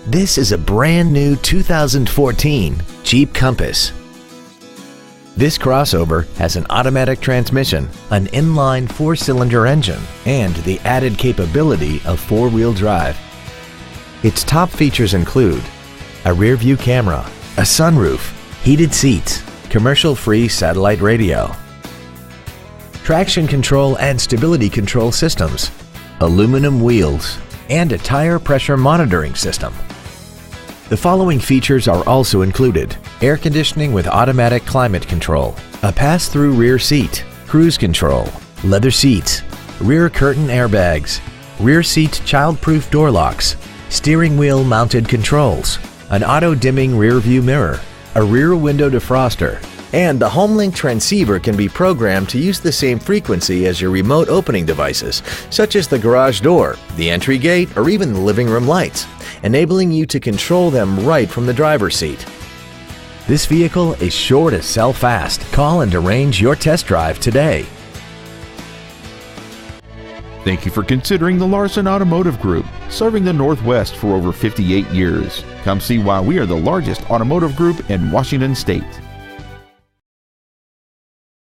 This is a brand new 2014 Jeep Compass. This crossover has an automatic transmission, an inline 4-cylinder engine, and the added capability of 4-wheel drive. Its top features include a rear-view camera, a sunroof, heated seats, commercial-free satellite radio, traction control and stability control systems, aluminum wheels, and a tire pressure monitoring system. The following features are also included: air conditioning with automatic climate control, a pass-through rear seat, cruise control, leather seats, rear curtain airbags, rear seat child-proof door locks, steering wheel mounted controls, an auto-dimming rear view mirror, a rear window defroster, and the HomeLink transceiver can be programmed to use the same frequency as your remote opening devices, such as the garage door, the entry gate, or even the living room lights, enabling you to control them right from the driver's seat. This vehicle is sure to sell fast. Call and arrange your test drive today. Thank you for considering the Larson Automotive Group, serving the Northwest for over 58 years. Come see why we are the largest automotive group in Washington State.